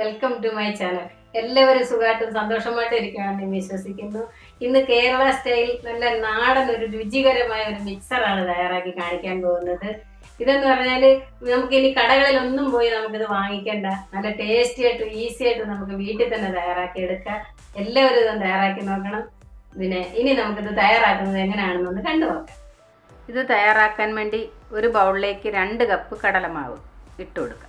Welcome to my channel. എല്ലാവരും സുഖമായിട്ടും സന്തോഷമായിട്ടും ഇരിക്കുകയാണെന്ന് ഞാൻ വിശ്വസിക്കുന്നു. ഇന്ന് കേരള സ്റ്റൈൽ നല്ല നാടൻ ഒരു രുചികരമായ ഒരു മിക്സറാണ് തയ്യാറാക്കി കാണിക്കാൻ പോകുന്നത്. ഇതെന്ന് പറഞ്ഞാല് നമുക്ക് ഇനി കടകളിലൊന്നും പോയി നമുക്കിത് വാങ്ങിക്കേണ്ട, നല്ല ടേസ്റ്റി ആയിട്ടും ഈസി ആയിട്ടും നമുക്ക് വീട്ടിൽ തന്നെ തയ്യാറാക്കി എടുക്കാം. എല്ലാവരും ഇതൊന്ന് തയ്യാറാക്കി നോക്കണം. ഇനി നമുക്കിത് തയ്യാറാക്കുന്നത് എങ്ങനെയാണെന്നൊന്ന് കണ്ടു നോക്കാം. ഇത് തയ്യാറാക്കാൻ വേണ്ടി ഒരു ബൗളിലേക്ക് 2 കപ്പ് കടലമാവ് ഇട്ട് കൊടുക്കാം.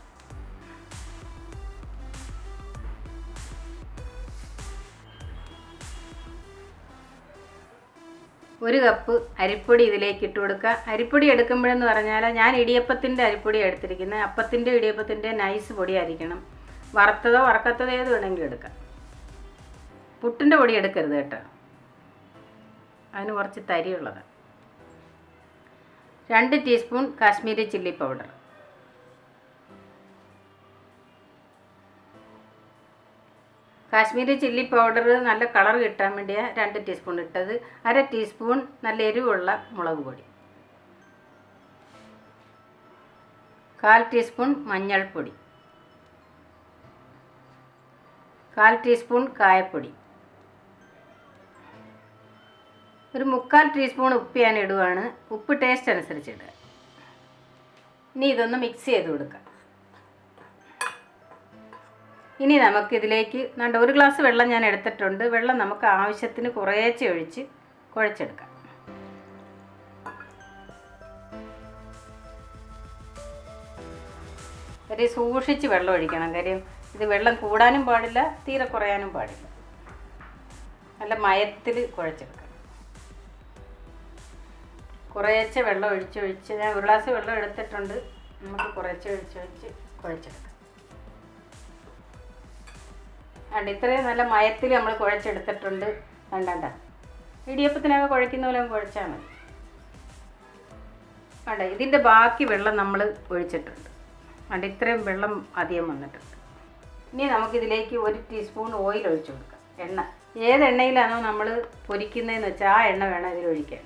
1 കപ്പ് അരിപ്പൊടി ഇതിലേക്ക് ഇട്ട് കൊടുക്കുക. അരിപ്പൊടി എടുക്കുമ്പോഴെന്ന് പറഞ്ഞാൽ ഞാൻ ഇടിയപ്പത്തിൻ്റെ അരിപ്പൊടി എടുത്തിരിക്കുന്നത്. അപ്പത്തിൻ്റെ ഇടിയപ്പത്തിൻ്റെ നൈസ് പൊടി ആയിരിക്കണം. വറുത്തതോ വറക്കാത്തതോ ഏത് വേണമെങ്കിലും എടുക്കാം. പുട്ടിൻ്റെ പൊടി എടുക്കരുത് കേട്ടോ, അതിന് കുറച്ച് തരിയുള്ളത്. 2 teaspoon Kashmiri chilli powder, Kashmiri chilli powder നല്ല കളർ കിട്ടാൻ വേണ്ടിയാണ് 2 ടീസ്പൂൺ ഇട്ടത്. 1/2 ടീസ്പൂൺ നല്ല എരിവുള്ള മുളക് പൊടി, 1/4 ടീസ്പൂൺ മഞ്ഞൾപ്പൊടി, 1/4 ടീസ്പൂൺ കായപ്പൊടി, ഒരു 3/4 ടീസ്പൂൺ ഉപ്പ് ഞാൻ ഇടുകയാണ്. ഉപ്പ് ടേസ്റ്റ് അനുസരിച്ച് ഇടുക. ഇനി ഇതൊന്ന് മിക്സ് ചെയ്ത് കൊടുക്കാം. ഇനി നമുക്കിതിലേക്ക് 1 ഗ്ലാസ് വെള്ളം ഞാൻ എടുത്തിട്ടുണ്ട്. വെള്ളം നമുക്ക് ആവശ്യത്തിന് കുറേശ്ശെ ഒഴിച്ച് കുഴച്ചെടുക്കാം. ഒരു സൂക്ഷിച്ച് വെള്ളം ഒഴിക്കണം. കാര്യം ഇത് വെള്ളം കൂടാനും പാടില്ല, തീരെ കുറയാനും പാടില്ല. നല്ല മയത്തിൽ കുഴച്ചെടുക്കാം. കുറേശ്ശെ വെള്ളം ഒഴിച്ചൊഴിച്ച് ഞാൻ 1 ഗ്ലാസ് വെള്ളം എടുത്തിട്ടുണ്ട്. നമുക്ക് കുറേശ്ശെ ഒഴിച്ചൊഴിച്ച് കുഴച്ചെടുക്കാം. ഇത്രയും നല്ല മയത്തിൽ നമ്മൾ കുഴച്ചെടുത്തിട്ടുണ്ട്. വേണ്ട, ഇടിയപ്പത്തിനൊക്കെ കുഴക്കുന്ന പോലെ കുഴച്ചാൽ മതി. ഇതിൻ്റെ ബാക്കി വെള്ളം നമ്മൾ ഒഴിച്ചിട്ടുണ്ട്. ഇത്രയും വെള്ളം അധികം വന്നിട്ടുണ്ട്. ഇനി നമുക്കിതിലേക്ക് 1 ടീസ്പൂൺ ഓയിൽ ഒഴിച്ചു കൊടുക്കാം. എണ്ണ ഏത് എണ്ണയിലാണോ നമ്മൾ പൊരിക്കുന്നതെന്ന് വെച്ചാൽ ആ എണ്ണ വേണം ഇതിൽ ഒഴിക്കാൻ.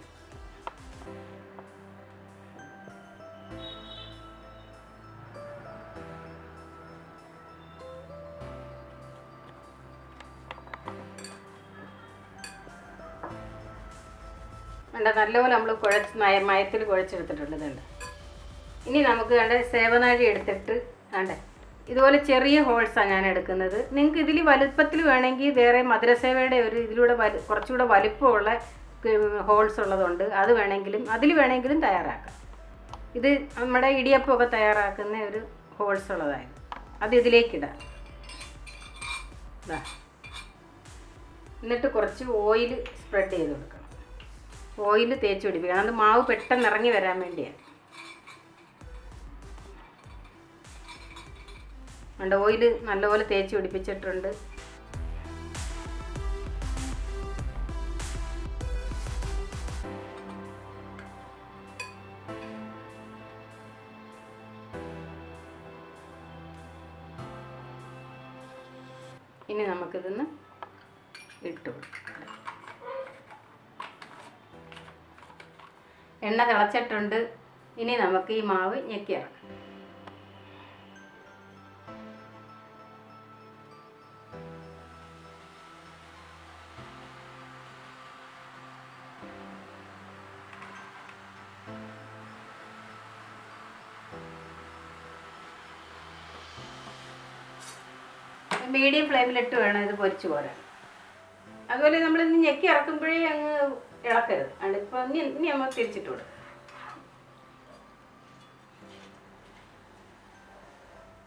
നല്ലപോലെ നമ്മൾ മയത്തിൽ കുഴച്ചെടുത്തിട്ടുണ്ട്. ഇതുണ്ട്. ഇനി നമുക്ക് സേവനാഴി എടുത്തിട്ട് ഇതുപോലെ ചെറിയ ഹോൾസാണ് ഞാൻ എടുക്കുന്നത്. നിങ്ങൾക്ക് ഇതിൽ വലുപ്പത്തിൽ വേണമെങ്കിൽ വേറെ മധുരസേവയുടെ ഒരു ഇതിലൂടെ കുറച്ചുകൂടെ വലുപ്പമുള്ള ഹോൾസ് ഉള്ളതുണ്ട്, അത് വേണമെങ്കിലും തയ്യാറാക്കാം. ഇത് നമ്മുടെ ഇടിയപ്പമൊക്കെ തയ്യാറാക്കുന്ന ഒരു ഹോൾസ് ഉള്ളതായിരുന്നു. അത് ഇതിലേക്കിടാം. എന്നിട്ട് കുറച്ച് ഓയിൽ സ്പ്രെഡ് ചെയ്ത് കൊടുക്കണം. ഓയിൽ തേച്ച് പിടിപ്പിക്കണം. അത് മാവ് പെട്ടെന്ന് ഇറങ്ങി വരാൻ വേണ്ടിയാണ്. ഓയിൽ നല്ലപോലെ തേച്ച് പിടിപ്പിച്ചിട്ടുണ്ട്. ഇനി നമുക്കിതൊന്ന് ഇട്ട് കൊടുക്കാം. എണ്ണ തിളച്ചിട്ടുണ്ട്. ഇനി നമുക്ക് ഈ മാവ് ഞെക്കി ഇറക്കാം. മീഡിയം ഫ്ലെയിമിലിട്ട് വേണം ഇത് പൊരിച്ചു പോരാൻ. അതുപോലെ നമ്മളിന്ന് ഞെക്കി ഇറക്കുമ്പോഴേ അങ്ങ് ഇളക്കരുത്. ഇപ്പം ഇനി നമ്മൾ തിരിച്ചിട്ട് കൊടുക്കും.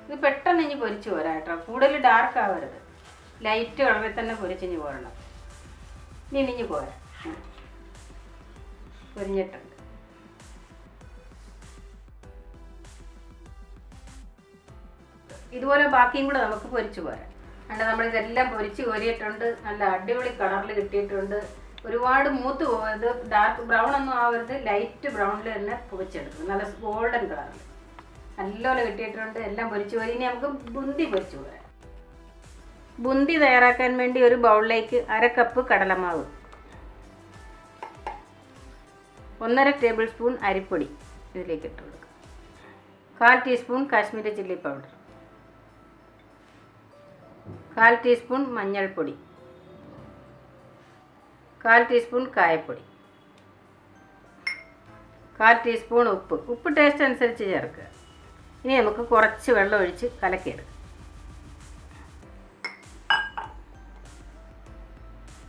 ഇത് പെട്ടെന്ന് ഇനി പൊരിച്ചു പോരാ കേട്ടോ. കൂടുതൽ ഡാർക്ക് ആവരുത്, ലൈറ്റ് കളറിൽ തന്നെ പൊരിച്ചിഞ്ഞ് പോരണം. ഇനി പോരാ, പൊരിഞ്ഞിട്ടുണ്ട്. ഇതുപോലെ ബാക്കിയും കൂടെ നമുക്ക് പൊരിച്ചു പോരാം. നമ്മളിതെല്ലാം പൊരിച്ച് കോരിയിട്ടുണ്ട്. നല്ല അടിപൊളി കളറിൽ കിട്ടിയിട്ടുണ്ട്. ഒരുപാട് മൂത്ത് പോകരുത്, ഡാർക്ക് ബ്രൗൺ ഒന്നും ആവരുത്, ലൈറ്റ് ബ്രൗണിൽ തന്നെ പൊരിച്ചെടുക്കണം. നല്ല ഗോൾഡൻ കളറിൽ നല്ലപോലെ കിട്ടിയിട്ടുണ്ട്. എല്ലാം പൊരിച്ച് പോയി. ഇനി നമുക്ക് ബുന്തി പൊരിച്ചു പോരാം. ബുന്തി തയ്യാറാക്കാൻ വേണ്ടി ഒരു ബൗളിലേക്ക് 1/2 കപ്പ് കടലമാവ്, 1/2 ടേബിൾ സ്പൂൺ അരിപ്പൊടി ഇതിലേക്ക് ഇട്ട് കൊടുക്കുക. 1/4 teaspoon Kashmiri chilli powder, 1/4 teaspoon മഞ്ഞൾപ്പൊടി, 1/4 ടീസ്പൂൺ കായപ്പൊടി, 1/4 ടീസ്പൂൺ ഉപ്പ്. ഉപ്പ് ടേസ്റ്റ് അനുസരിച്ച് ചേർക്കുക. ഇനി നമുക്ക് കുറച്ച് വെള്ളം ഒഴിച്ച് കലക്കിയെടുക്കാം.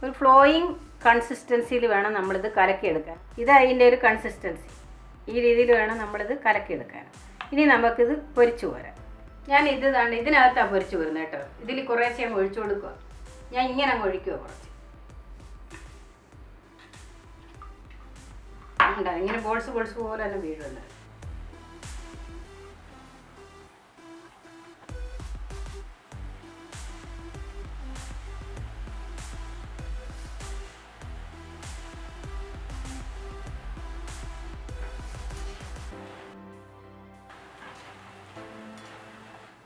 ഒരു ഫ്ലോയിങ് കൺസിസ്റ്റൻസിയിൽ വേണം നമ്മളിത് കലക്കിയെടുക്കാൻ. ഇത് അതിൻ്റെ ഒരു കൺസിസ്റ്റൻസി. ഈ രീതിയിൽ വേണം നമ്മളിത് കലക്കിയെടുക്കാൻ. ഇനി നമുക്കിത് പൊരിച്ചു പോരാം. ഞാൻ ഇതിനകത്താണ് പൊരിച്ചു പോരുന്നത് കേട്ടോ. ഇതിൽ കുറേശ്ശെ അങ്ങ് ഒഴിച്ചു കൊടുക്കുക. ഞാൻ ഇങ്ങനെ അങ്ങ് ഒഴിക്കുക കുറച്ച്. ഉണ്ടോ ഇങ്ങനെ ബോൾസ് പോലെ തന്നെ വീഴുന്നത്.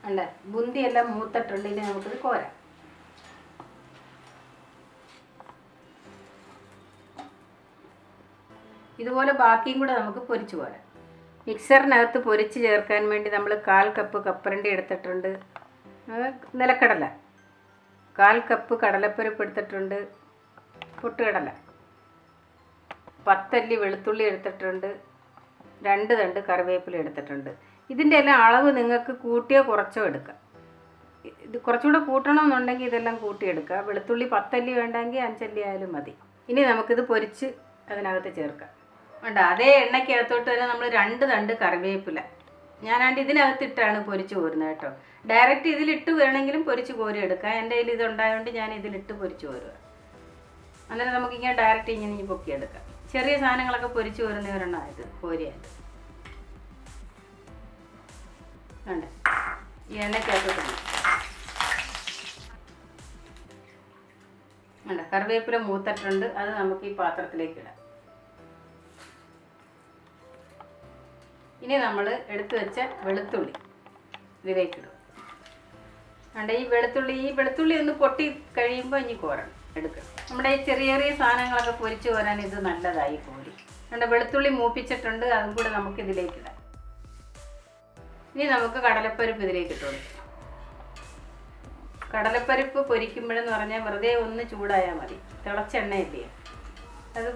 ഉണ്ട് ബുന്തിയെല്ലാം മൂത്തിട്ടുണ്ട്. ഇനി നമുക്കിത് കോരാം. ഇതുപോലെ ബാക്കിയും കൂടെ നമുക്ക് പൊരിച്ചു പോരാം. മിക്സറിനകത്ത് പൊരിച്ച് ചേർക്കാൻ വേണ്ടി നമ്മൾ 1/4 കപ്പ് കപ്പരണ്ടി എടുത്തിട്ടുണ്ട്. നിലക്കടല 1/4 കപ്പ് കടലപ്പരിപ്പ് എടുത്തിട്ടുണ്ട്. പൊട്ടുകടല 10 അല്ലി വെളുത്തുള്ളി എടുത്തിട്ടുണ്ട്. 2 തണ്ട് കറിവേപ്പില എടുത്തിട്ടുണ്ട്. ഇതിൻ്റെ എല്ലാം അളവ് നിങ്ങൾക്ക് കൂട്ടിയോ കുറച്ചോ എടുക്കാം. ഇത് കുറച്ചുകൂടെ കൂട്ടണമെന്നുണ്ടെങ്കിൽ ഇതെല്ലാം കൂട്ടിയെടുക്കുക. വെളുത്തുള്ളി 10 അല്ലി വേണ്ടെങ്കിൽ 5 അല്ലി ആയാലും മതി. ഇനി നമുക്കിത് പൊരിച്ച് അതിനകത്ത് ചേർക്കാം. വേണ്ട അതേ എണ്ണയ്ക്കകത്തോട്ട് തന്നെ നമ്മൾ 2 തണ്ട് കറിവേപ്പില ഞാനാണ്ട് ഇതിനകത്തിട്ടാണ് പൊരിച്ച് കോരുന്നത് കേട്ടോ. ഡയറക്റ്റ് ഇതിലിട്ട് വേണമെങ്കിലും പൊരിച്ച് കോരി എടുക്കാം. എൻ്റെ കയ്യിൽ ഇതുണ്ടായതുകൊണ്ട് ഞാൻ ഇതിലിട്ട് പൊരിച്ച് കോരുക. അന്നേരം നമുക്കിങ്ങനെ ഡയറക്റ്റ് ഇങ്ങനെ പൊക്കിയെടുക്കാം. ചെറിയ സാധനങ്ങളൊക്കെ പൊരിച്ച് കോരുന്നവരെണ്ണം ഇത് കോരിയായിട്ട് വേണ്ട. ഈ എണ്ണയ്ക്കകത്തോട്ട് വേണ്ട. കറിവേപ്പില മൂത്തിട്ടുണ്ട്. അത് നമുക്ക് ഈ പാത്രത്തിലേക്ക് ഇടാം. ഇനി നമ്മൾ എടുത്തു വെച്ച വെളുത്തുള്ളി ഇതിലേക്കിടും. വേണ്ട ഈ വെളുത്തുള്ളി ഒന്ന് പൊട്ടി കഴിയുമ്പോൾ ഇനി കോരണം എടുക്കണം. നമ്മുടെ ഈ ചെറിയ ചെറിയ സാധനങ്ങളൊക്കെ പൊരിച്ച് കോരാൻ ഇത് നല്ലതായി കോരി. വേണ്ട വെളുത്തുള്ളി മൂപ്പിച്ചിട്ടുണ്ട്. അതും കൂടെ നമുക്ക് ഇതിലേക്കിടാം. ഇനി നമുക്ക് കടലപ്പരിപ്പ് ഇതിലേക്ക് ഇട്ട് കൊടുക്കാം. കടലപ്പരിപ്പ് പൊരിക്കുമ്പോഴെന്ന് പറഞ്ഞാൽ വെറുതെ ഒന്ന് ചൂടായാൽ മതി. തിളച്ച എണ്ണയില്ലേ അത്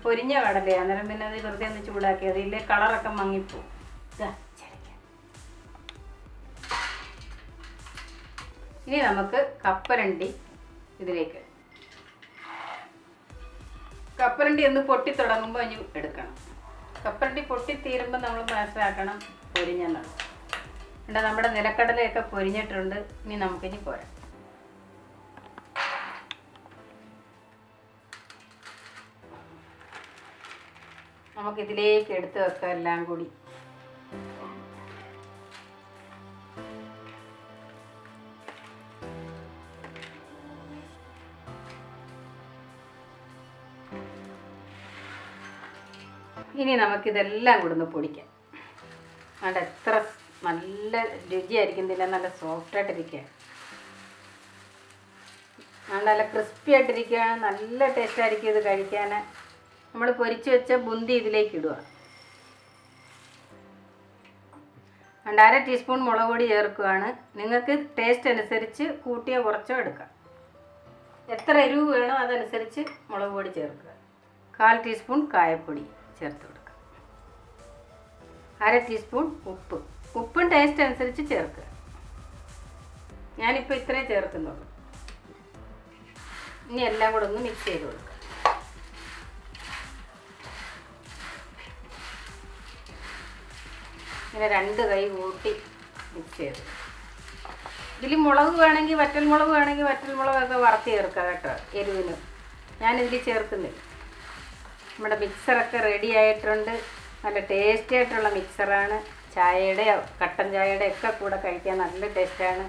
പൊരിഞ്ഞ കടലയാണ്. അന്നേരം പിന്നെ അത് വെറുതെ ഒന്ന് ചൂടാക്കി അതിലെ കളറൊക്കെ മങ്ങിപ്പോവും. ഇനി നമുക്ക് കപ്പലണ്ടി ഇതിലേക്ക്. കപ്പലണ്ടി ഒന്ന് പൊട്ടി തുടങ്ങുമ്പോൾ ഇനി എടുക്കണം. കപ്പലണ്ടി പൊട്ടിത്തീരുമ്പോൾ നമ്മൾ മനസ്സിലാക്കണം പൊരിഞ്ഞെന്നാണ്. ഇവിടെ നമ്മുടെ നിലക്കടലയൊക്കെ പൊരിഞ്ഞിട്ടുണ്ട്. ഇനി നമുക്കിനി പോരാം. നമുക്കിതിലേക്ക് എടുത്ത് വെക്കാം എല്ലാം കൂടി. ഇനി നമുക്കിതെല്ലാം കൂടെ ഒന്ന് പൊടിക്കാം. അതുകൊണ്ട് എത്ര നല്ല രുചിയായിരിക്കും. ഇതിനെ നല്ല സോഫ്റ്റായിട്ടിരിക്കുക. നല്ല ക്രിസ്പി ആയിട്ടിരിക്കുക. നല്ല ടേസ്റ്റായിരിക്കും ഇത് കഴിക്കാൻ. നമ്മൾ പൊരിച്ച് വെച്ച ബുന്തി ഇതിലേക്ക് ഇടുക. 1/2 ടീസ്പൂൺ മുളക് പൊടി ചേർക്കുകയാണ്. നിങ്ങൾക്ക് ടേസ്റ്റ് അനുസരിച്ച് കൂട്ടിയോ കുറച്ചോ എടുക്കാം. എത്ര എരിവ് വേണോ അതനുസരിച്ച് മുളക് പൊടി ചേർക്കുക. 1/4 ടീസ്പൂൺ കായപ്പൊടി ചേർത്ത് കൊടുക്കുക. 1/2 ടീസ്പൂൺ ഉപ്പും ടേസ്റ്റ് അനുസരിച്ച് ചേർക്കുക. ഞാനിപ്പോൾ ഇത്രയും ചേർക്കുന്നുള്ളൂ. ഇനി എല്ലാം കൂടെ ഒന്ന് മിക്സ് ചെയ്ത് കൊടുക്കുക. ഇങ്ങനെ 2 കൈ കൂട്ടി മിക്സ് ചെയ്ത്. ഇതിൽ മുളക് വേണമെങ്കിൽ വറ്റൽമുളകൊക്കെ വറുത്ത് ചേർക്കുക കേട്ടോ എരിവിന്. ഞാനിതിൽ ചേർക്കുന്നില്ല. നമ്മുടെ മിക്സറൊക്കെ റെഡി ആയിട്ടുണ്ട്. നല്ല ടേസ്റ്റി ആയിട്ടുള്ള മിക്സറാണ്. ചായയുടെയോ കട്ടൻ ചായയുടെ ഒക്കെ കൂടെ കഴിക്കാൻ നല്ല ടേസ്റ്റാണ്.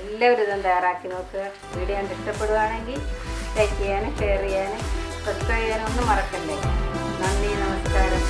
എല്ലാവരും ഇതും തയ്യാറാക്കി നോക്കുക. വീഡിയോ കണ്ട് ഇഷ്ടപ്പെടുകയാണെങ്കിൽ ലൈക്ക് ചെയ്യാനും ഷെയർ ചെയ്യാനും സബ്സ്ക്രൈബ് ചെയ്യാനും ഒന്നും മറക്കല്ലേ. നന്ദി, നമസ്കാരം.